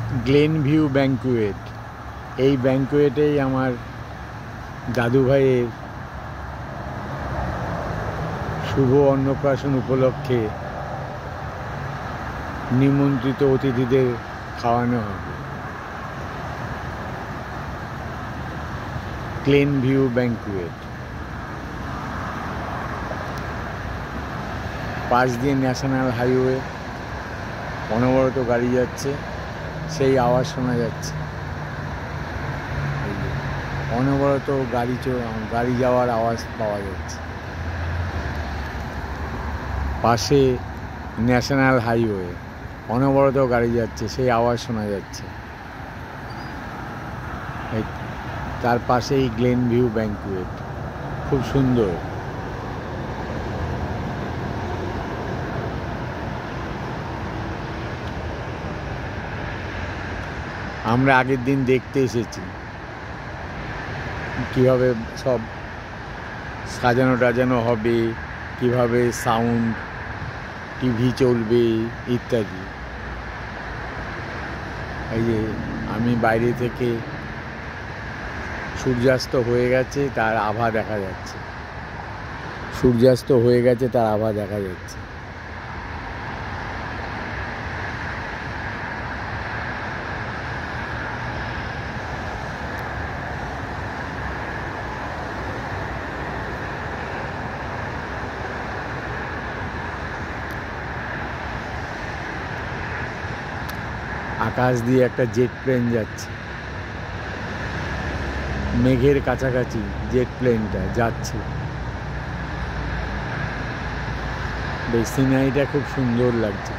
Glenn view banquet. এই ব্যাংকুয়েটেই আমার দাদু ভাইয়ের শুভ অন্নপ্রাশন উপলক্ষে নিমন্ত্রিত অতিথিদের খাওয়ানো হবে। Glenn view banquet. পাশ দিয়ে ন্যাশনাল হাইওয়ে, অনবরত গাড়ি যাচ্ছে, সেই আওয়াজ শোনা যাচ্ছে। অনবরত গাড়ি যাওয়ার আওয়াজ পাওয়া যাচ্ছে। পাশে ন্যাশনাল হাইওয়ে, অনবরত গাড়ি যাচ্ছে, সেই আওয়াজ শোনা যাচ্ছে। তার পাশেই গ্লেন ভিউ ব্যাংকুয়েট, খুব সুন্দর। আমরা আগের দিন দেখতে এসেছি কিভাবে সব সাজানো টাজানো হবে, কিভাবে সাউন্ড, টিভি চলবে ইত্যাদি। এই যে আমি বাইরে থেকে সূর্যাস্ত হয়ে গেছে তার আভা দেখা যাচ্ছে, সূর্যাস্ত হয়ে গেছে তার আভা দেখা যাচ্ছে। আকাশ দিয়ে একটা জেট প্লেন যাচ্ছে, মেঘের কাছাকাছি জেট প্লেনটা যাচ্ছে। বেশ সিনারিটা খুব সুন্দর লাগছে।